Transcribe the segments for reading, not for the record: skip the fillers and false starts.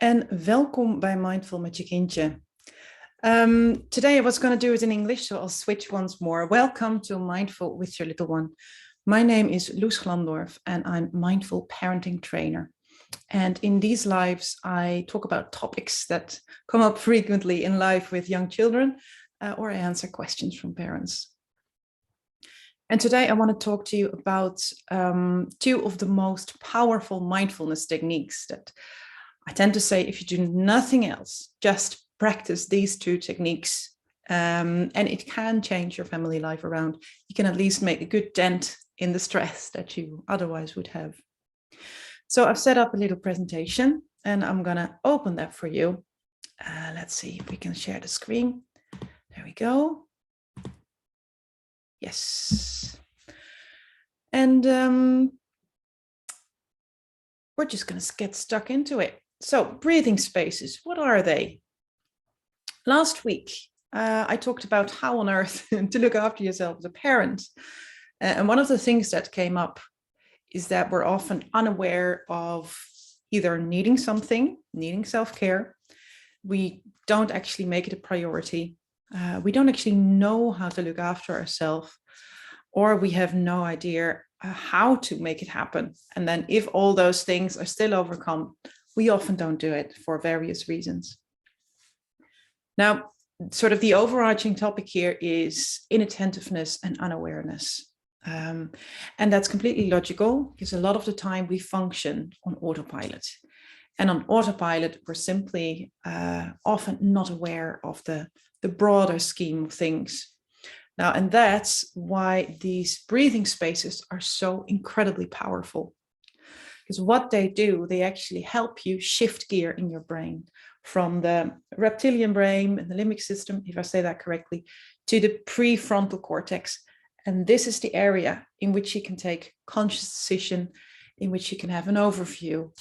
En welkom bij Mindful met je kindje. Today I was going to do it in English, so I'll switch once more. Welcome to Mindful with your little one. My name is Loes Glandorf and I'm Mindful Parenting Trainer. And in these lives, I talk about topics that come up frequently in life with young children, or I answer questions from parents. And today I want to talk to you about two of the most powerful mindfulness techniques that I tend to say, if you do nothing else, just practice these two techniques, and it can change your family life around. You can at least make a good dent in the stress that you otherwise would have. So I've set up a little presentation and I'm going to open that for you. Let's see if we can share the screen. There we go. Yes. And we're just going to get stuck into it. So breathing spaces, what are they? Last week, I talked about how on earth to look after yourself as a parent. And one of the things that came up is that we're often unaware of either needing something, needing self-care. We don't actually make it a priority. We don't actually know how to look after ourselves, or we have no idea how to make it happen. And then if all those things are still overcome, we often don't do it for various reasons. Now, sort of the overarching topic here is inattentiveness and unawareness. And that's completely logical because a lot of the time we function on autopilot. And on autopilot, we're simply often not aware of the broader scheme of things. Now, and that's why these breathing spaces are so incredibly powerful. Because what they do, they actually help you shift gear in your brain from the reptilian brain and the limbic system, if I say that correctly, to the prefrontal cortex. And this is the area in which you can take conscious decision, in which you can have an overview,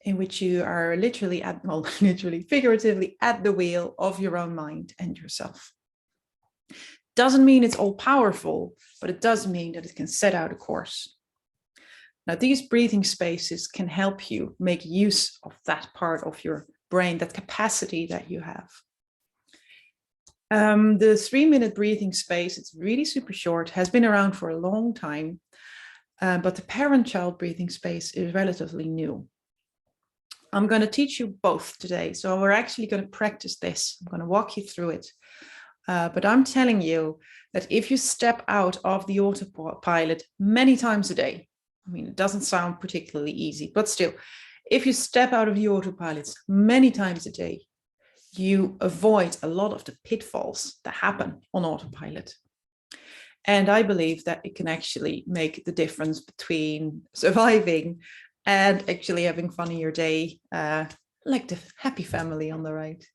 in which you are literally figuratively at the wheel of your own mind and yourself. Doesn't mean it's all powerful, but it does mean that it can set out a course. Now, these breathing spaces can help you make use of that part of your brain, that capacity that you have. The 3-minute breathing space, it's really super short, has been around for a long time, but the parent-child breathing space is relatively new. I'm going to teach you both today. So we're actually going to practice this. I'm going to walk you through it. But I'm telling you that if you step out of the autopilot many times a day, I mean, it doesn't sound particularly easy, but still, if you step out of the autopilots many times a day, you avoid a lot of the pitfalls that happen on autopilot. And I believe that it can actually make the difference between surviving and actually having fun in your day, like the happy family on the right.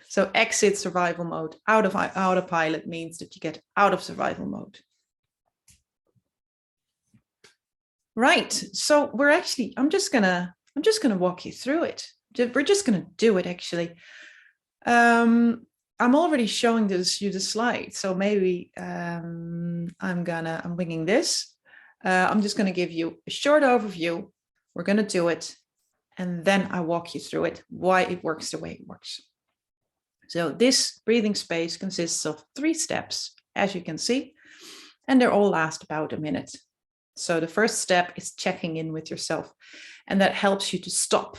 So exit survival mode. Out of autopilot means that you get out of survival mode. Right. So I'm just gonna walk you through it. We're just gonna do it actually. I'm already showing you the slide. So maybe I'm winging this. I'm just gonna give you a short overview. We're gonna do it. And then I walk you through it, why it works the way it works. So this breathing space consists of 3 steps, as you can see, and they all last about a minute. So the first step is checking in with yourself, and that helps you to stop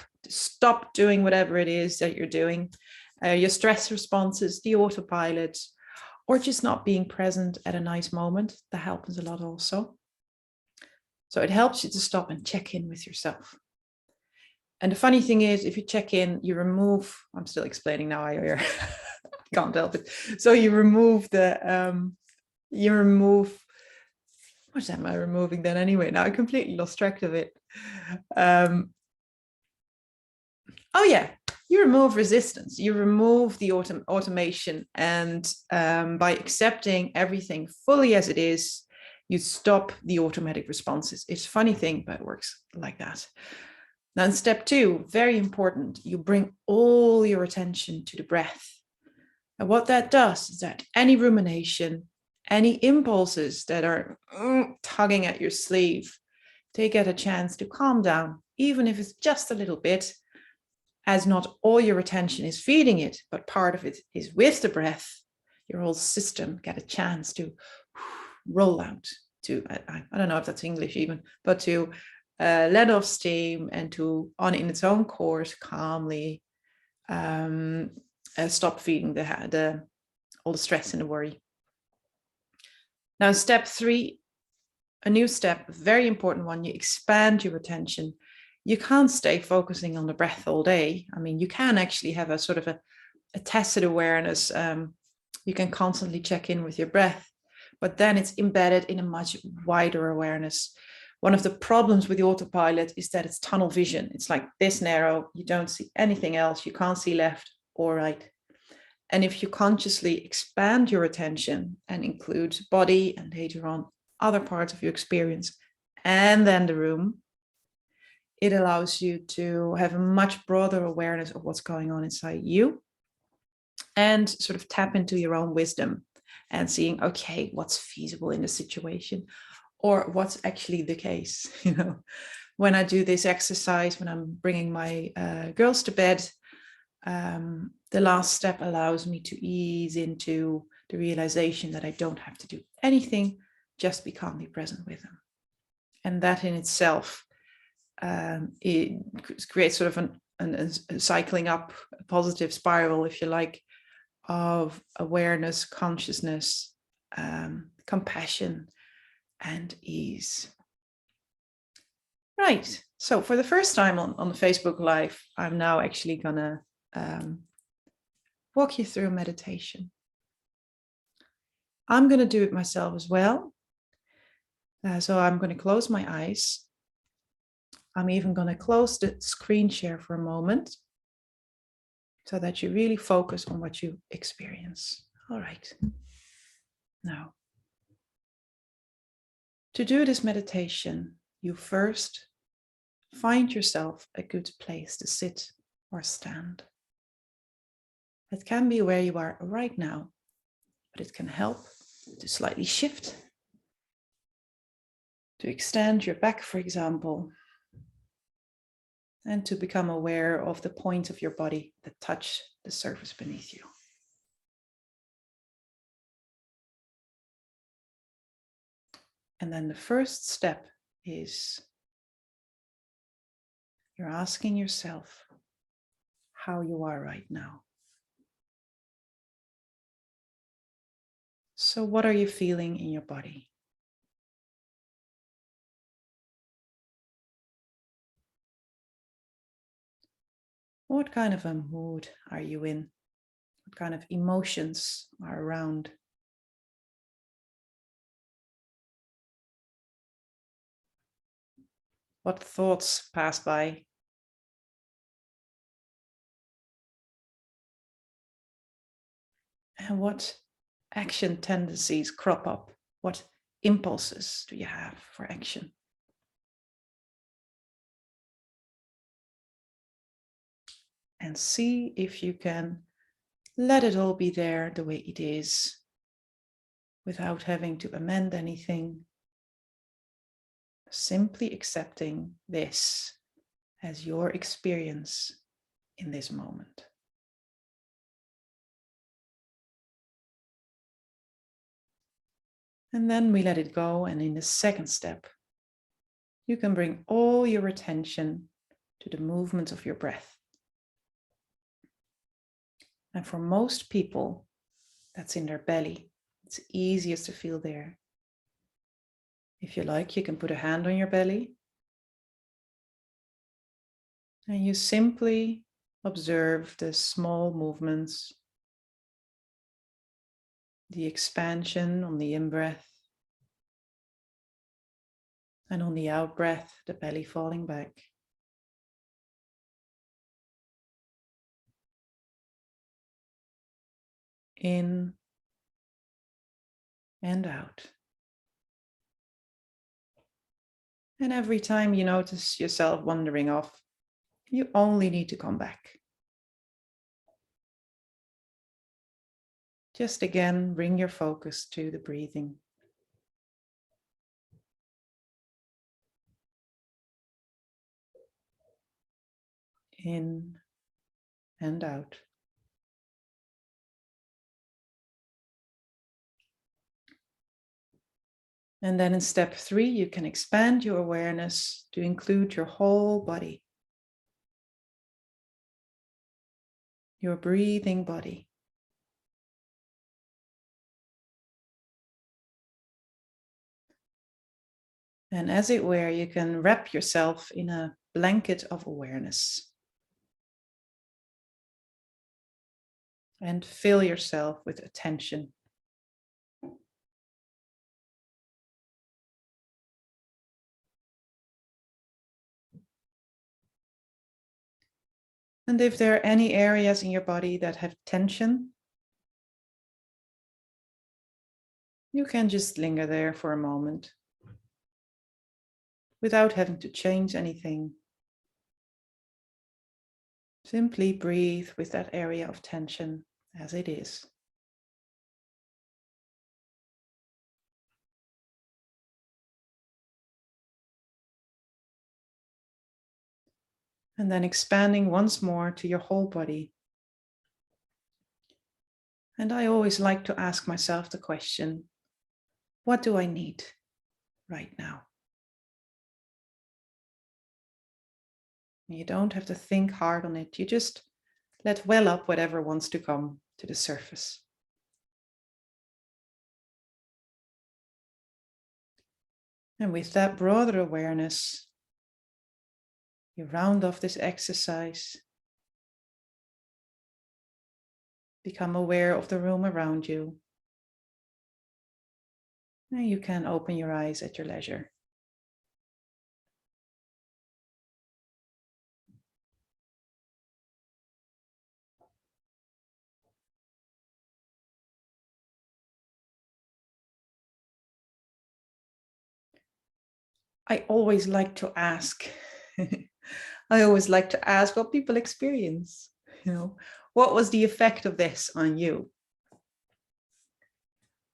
doing whatever it is that you're doing, your stress responses, the autopilot, or just not being present at a nice moment. That helps a lot also. So it helps you to stop and check in with yourself. And the funny thing is, if you check in, you remove, I'm still explaining now, I can't help it. So you remove what am I removing then anyway? Now I completely lost track of it. Oh yeah, you remove resistance, you remove the automation, and by accepting everything fully as it is, you stop the automatic responses. It's a funny thing, but it works like that. Now in step 2, very important, you bring all your attention to the breath. And what that does is that any rumination, any impulses that are tugging at your sleeve, they get a chance to calm down, even if it's just a little bit. as not all your attention is feeding it, but part of it is with the breath, your whole system get a chance to roll out, to, I don't know if that's English even, but to let off steam and to, on in its own course, calmly stop feeding all the stress and the worry. Now, step 3, a new step, a very important one, you expand your attention. You can't stay focusing on the breath all day. I mean, you can actually have a sort of a tacit awareness. You can constantly check in with your breath, but then it's embedded in a much wider awareness. One of the problems with the autopilot is that it's tunnel vision. It's like this narrow, you don't see anything else. You can't see left or right. And if you consciously expand your attention and include body and later on other parts of your experience and then the room, it allows you to have a much broader awareness of what's going on inside you and sort of tap into your own wisdom and seeing, okay, what's feasible in the situation or what's actually the case. You know, when I do this exercise, when I'm bringing my girls to bed, the last step allows me to ease into the realization that I don't have to do anything, just be calmly present with them. And that in itself, it creates sort of a cycling up, a positive spiral, if you like, of awareness, consciousness, compassion, and ease. Right. So for the first time on the Facebook Live, I'm now actually gonna walk you through a meditation. I'm going to do it myself as well. So I'm going to close my eyes. I'm even going to close the screen share for a moment so that you really focus on what you experience. All right. Now, to do this meditation, you first find yourself a good place to sit or stand. It can be where you are right now, but it can help to slightly shift, to extend your back, for example, and to become aware of the points of your body that touch the surface beneath you. And then the first step is you're asking yourself how you are right now. So what are you feeling in your body? What kind of a mood are you in? What kind of emotions are around? What thoughts pass by? And what action tendencies crop up? What impulses do you have for action? And see if you can let it all be there the way it is, without having to amend anything. Simply accepting this as your experience in this moment. And then we let it go. And in the second step, you can bring all your attention to the movements of your breath. And for most people, that's in their belly. It's easiest to feel there. If you like, you can put a hand on your belly. And you simply observe the small movements, the expansion on the in-breath, and on the out-breath, the belly falling back. In and out. And every time you notice yourself wandering off, you only need to come back. Just again, bring your focus to the breathing. In and out. And then in step 3, you can expand your awareness to include your whole body, your breathing body. And as it were, you can wrap yourself in a blanket of awareness and fill yourself with attention. And if there are any areas in your body that have tension, you can just linger there for a moment without having to change anything. Simply breathe with that area of tension as it is. And then expanding once more to your whole body. And I always like to ask myself the question, what do I need right now? You don't have to think hard on it. You just let well up whatever wants to come to the surface. And with that broader awareness, you round off this exercise. Become aware of the room around you. And you can open your eyes at your leisure. I always like to ask. I always like to ask what people experience. What was the effect of this on you?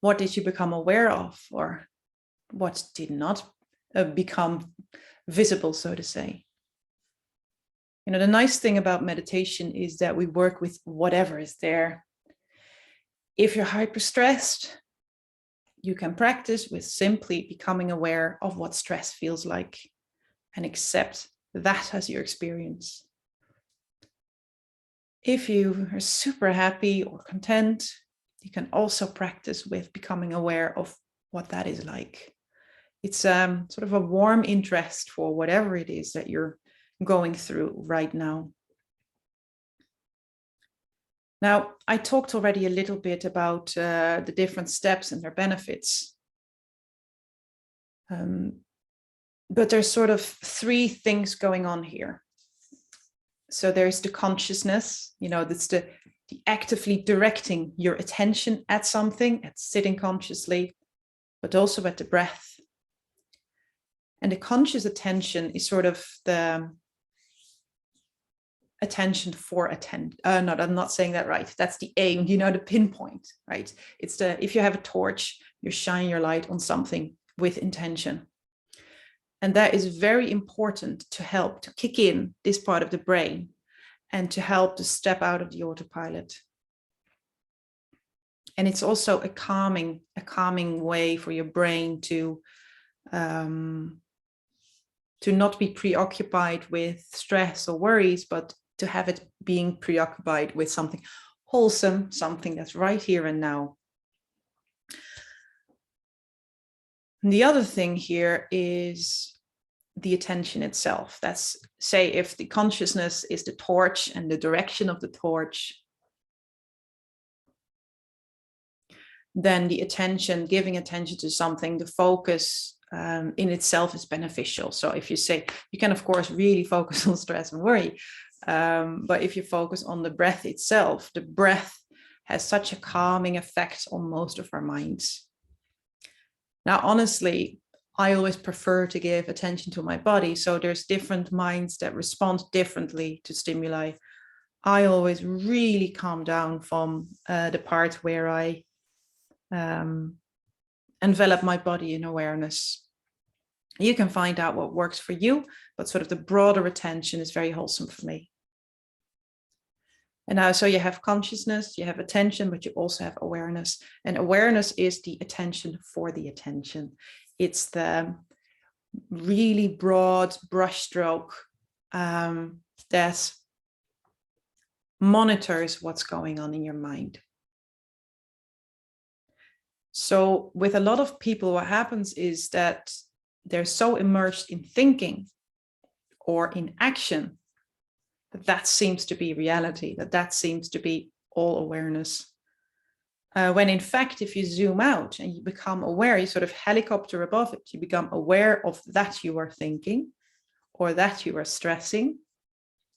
What did you become aware of, or what did not become visible, so to say? The nice thing about meditation is that we work with whatever is there. If you're hyper stressed, you can practice with simply becoming aware of what stress feels like and accept that as your experience. If you are super happy or content, you can also practice with becoming aware of what that is like. It's sort of a warm interest for whatever it is that you're going through right now. Now, I talked already a little bit about the different steps and their benefits. But there's sort of 3 things going on here. So there's the consciousness, that's the actively directing your attention at something, at sitting consciously, but also at the breath. And the conscious attention is sort of the attention for no, I'm not saying that right. That's the aim, the pinpoint, right? It's if you have a torch, you shine your light on something with intention. And that is very important to help to kick in this part of the brain and to help to step out of the autopilot. And it's also a calming way for your brain to not be preoccupied with stress or worries, but to have it being preoccupied with something wholesome, something that's right here and now. And the other thing here is the attention itself. That's, say, if the consciousness is the torch and the direction of the torch, then the attention, giving attention to something, the focus in itself is beneficial. So if you say, you can of course really focus on stress and worry, but if you focus on the breath itself, the breath has such a calming effect on most of our minds. Now, honestly, I always prefer to give attention to my body. So there's different minds that respond differently to stimuli. I always really calm down from the part where I envelop my body in awareness. You can find out what works for you, but sort of the broader attention is very wholesome for me. And now, so you have consciousness, you have attention, but you also have awareness. And awareness is the attention for the attention. It's the really broad brushstroke that monitors what's going on in your mind. So with a lot of people, what happens is that they're so immersed in thinking or in action that seems to be reality, that seems to be all awareness. When in fact, if you zoom out and you become aware, you sort of helicopter above it, you become aware of that you are thinking or that you are stressing.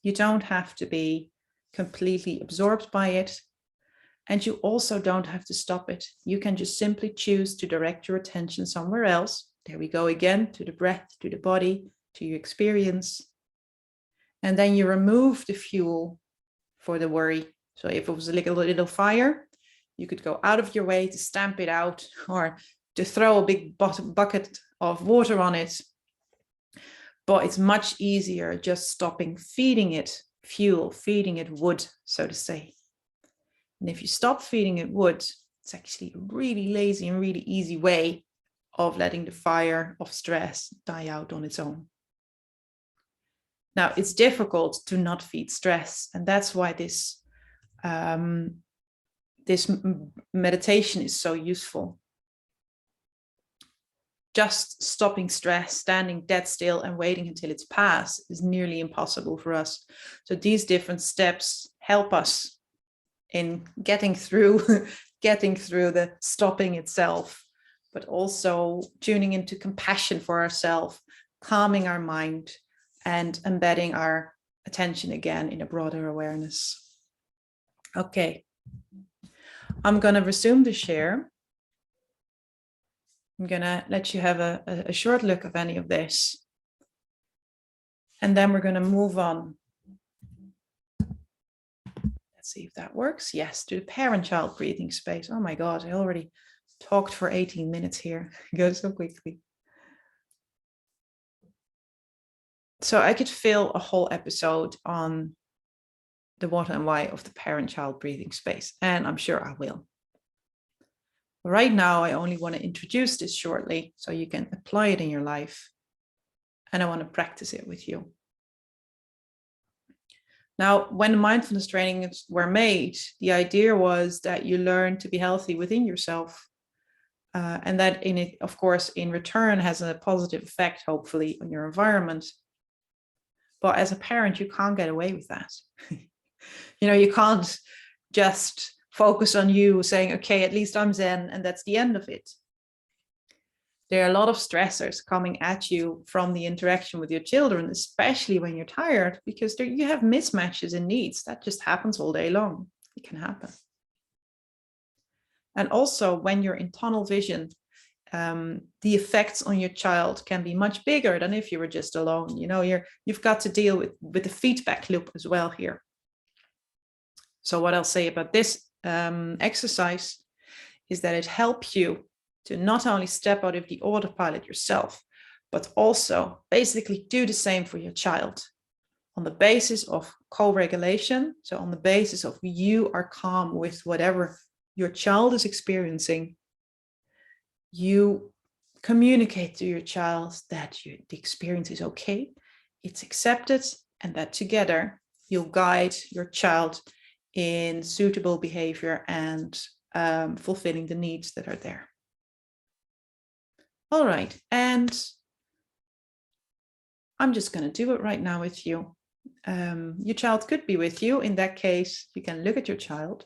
You don't have to be completely absorbed by it. And you also don't have to stop it. You can just simply choose to direct your attention somewhere else. There we go again, to the breath, to the body, to your experience. And then you remove the fuel for the worry. So if it was like a little fire, you could go out of your way to stamp it out or to throw a big bucket of water on it. But it's much easier just stopping feeding it fuel, feeding it wood, so to say. And if you stop feeding it wood, it's actually a really lazy and really easy way of letting the fire of stress die out on its own. Now, it's difficult to not feed stress, and that's why this meditation is so useful. Just stopping stress, standing dead still and waiting until it's passed is nearly impossible for us. So these different steps help us in getting through the stopping itself, but also tuning into compassion for ourselves, calming our mind, and embedding our attention again in a broader awareness. Okay, I'm going to resume the share. I'm going to let you have a short look of any of this. And then we're going to move on. Let's see if that works. Yes, to the parent-child breathing space. Oh my God, I already talked for 18 minutes here. It goes so quickly. So I could fill a whole episode on the what and why of the parent-child breathing space, and I'm sure I will. Right now, I only want to introduce this shortly so you can apply it in your life, and I want to practice it with you. Now, when mindfulness trainings were made, the idea was that you learn to be healthy within yourself, and that in it, of course, in return has a positive effect, hopefully, on your environment. But as a parent, you can't get away with that. You can't just focus on you saying, okay, at least I'm Zen, and that's the end of it. There are a lot of stressors coming at you from the interaction with your children, especially when you're tired, because you have mismatches in needs. That just happens all day long. It can happen. And also when you're in tunnel vision, the effects on your child can be much bigger than if you were just alone. You've got to deal with the feedback loop as well here. So what I'll say about this exercise is that it helps you to not only step out of the autopilot yourself, but also basically do the same for your child on the basis of co-regulation. So on the basis of you are calm with whatever your child is experiencing, you communicate to your child that the experience is okay, it's accepted, and that together you'll guide your child in suitable behavior and fulfilling the needs that are there. All right, and I'm just going to do it right now with you. Your child could be with you. In that case, you can look at your child,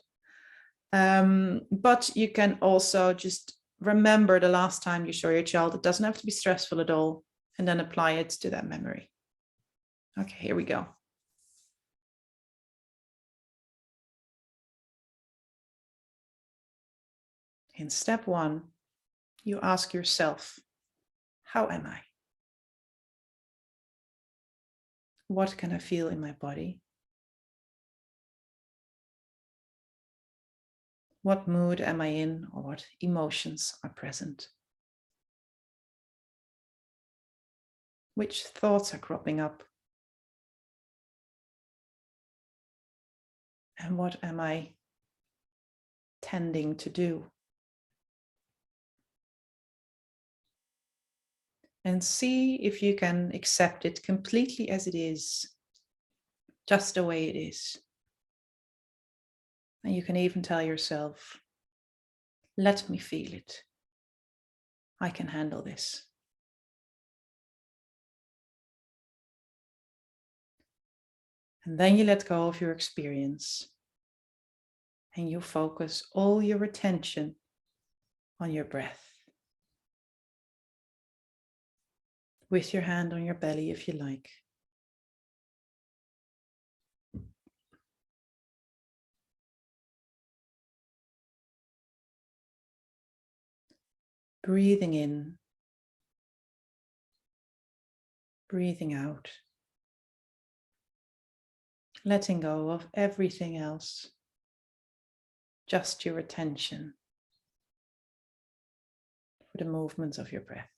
but you can also just remember the last time you saw your child. It doesn't have to be stressful at all, and then apply it to that memory. Okay, here we go. In step 1, you ask yourself, how am I? What can I feel in my body? What mood am I in, or what emotions are present? Which thoughts are cropping up? And what am I tending to do? And see if you can accept it completely as it is, just the way it is. And you can even tell yourself, let me feel it. I can handle this. And then you let go of your experience and you focus all your attention on your breath. With your hand on your belly if you like. Breathing in, breathing out. Letting go of everything else. Just your attention for the movements of your breath.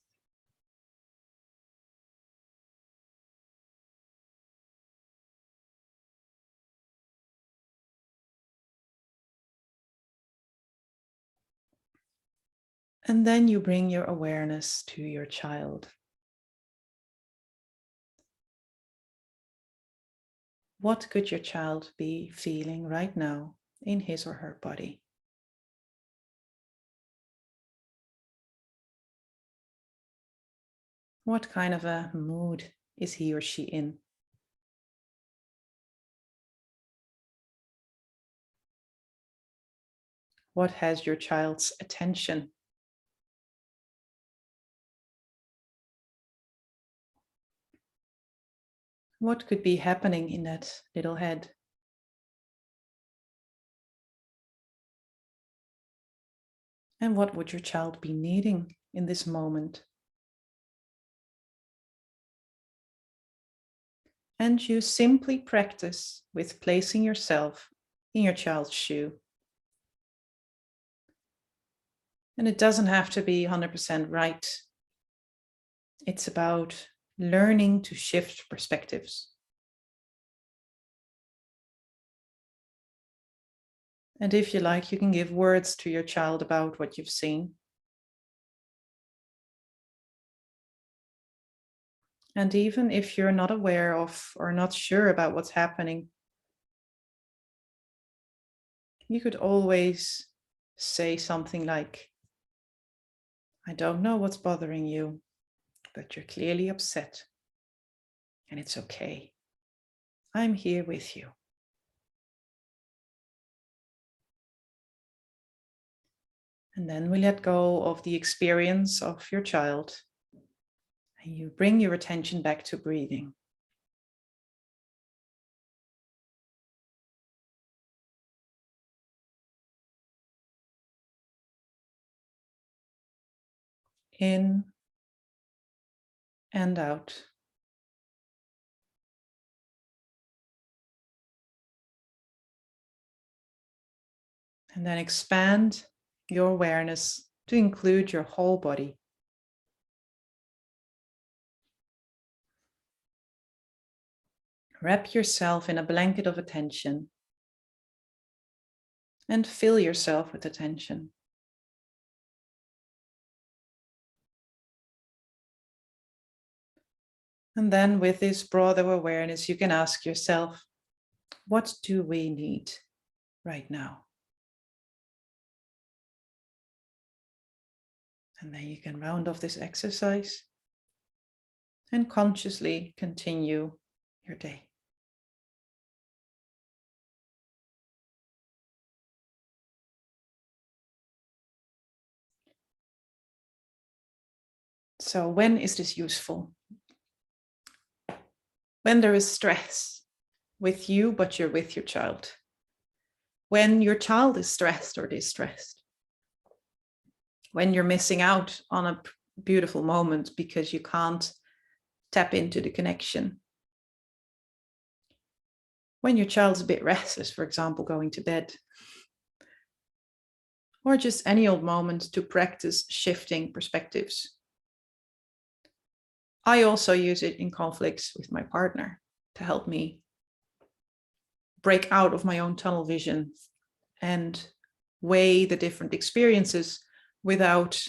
And then you bring your awareness to your child. What could your child be feeling right now in his or her body? What kind of a mood is he or she in? What has your child's attention? What could be happening in that little head? And what would your child be needing in this moment? And you simply practice with placing yourself in your child's shoe. And it doesn't have to be 100% right. It's about learning to shift perspectives. And if you like, you can give words to your child about what you've seen. And even if you're not aware of or not sure about what's happening, you could always say something like, I don't know what's bothering you, but you're clearly upset. And it's okay. I'm here with you. And then we let go of the experience of your child. And you bring your attention back to breathing. In and out. And then expand your awareness to include your whole body. Wrap yourself in a blanket of attention and fill yourself with attention. And then with this broader awareness, you can ask yourself, what do we need right now? And then you can round off this exercise and consciously continue your day. So when is this useful? When there is stress with you, but you're with your child. When your child is stressed or distressed. When you're missing out on a beautiful moment because you can't tap into the connection. When your child's a bit restless, for example, going to bed. Or just any old moment to practice shifting perspectives. I also use it in conflicts with my partner to help me break out of my own tunnel vision and weigh the different experiences without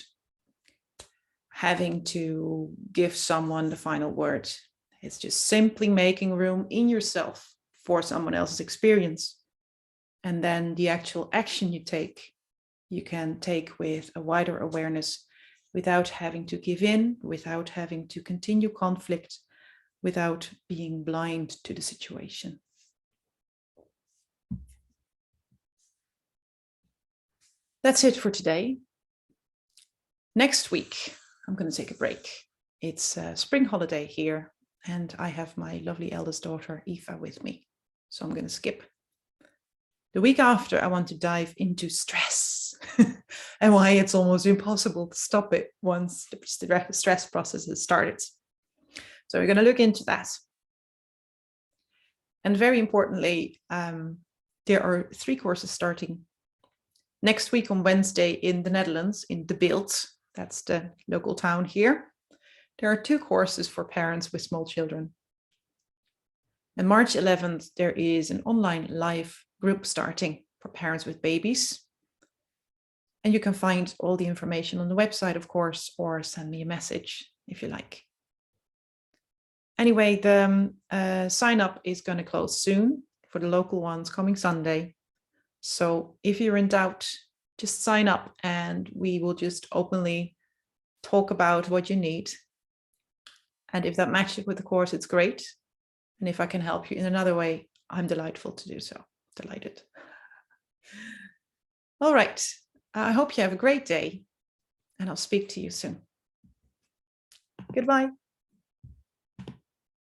having to give someone the final word. It's just simply making room in yourself for someone else's experience. And then the actual action you can take with a wider awareness without having to give in, without having to continue conflict, without being blind to the situation. That's it for today. Next week, I'm going to take a break. It's a spring holiday here, and I have my lovely eldest daughter, Aoife, with me. So I'm going to skip. The week after, I want to dive into stress and why it's almost impossible to stop it once the stress process has started. So we're going to look into that. And very importantly, there are 3 courses starting next week on Wednesday in the Netherlands, in De Beeld. That's the local town here. There are 2 courses for parents with small children. And March 11th, there is an online live group starting for parents with babies. And you can find all the information on the website, of course, or send me a message if you like. Anyway, the sign up is going to close soon for the local ones coming Sunday. So if you're in doubt, just sign up and we will just openly talk about what you need. And if that matches with the course, it's great. And if I can help you in another way, I'm delightful to do so. Delighted. All right. I hope you have a great day and I'll speak to you soon. Goodbye.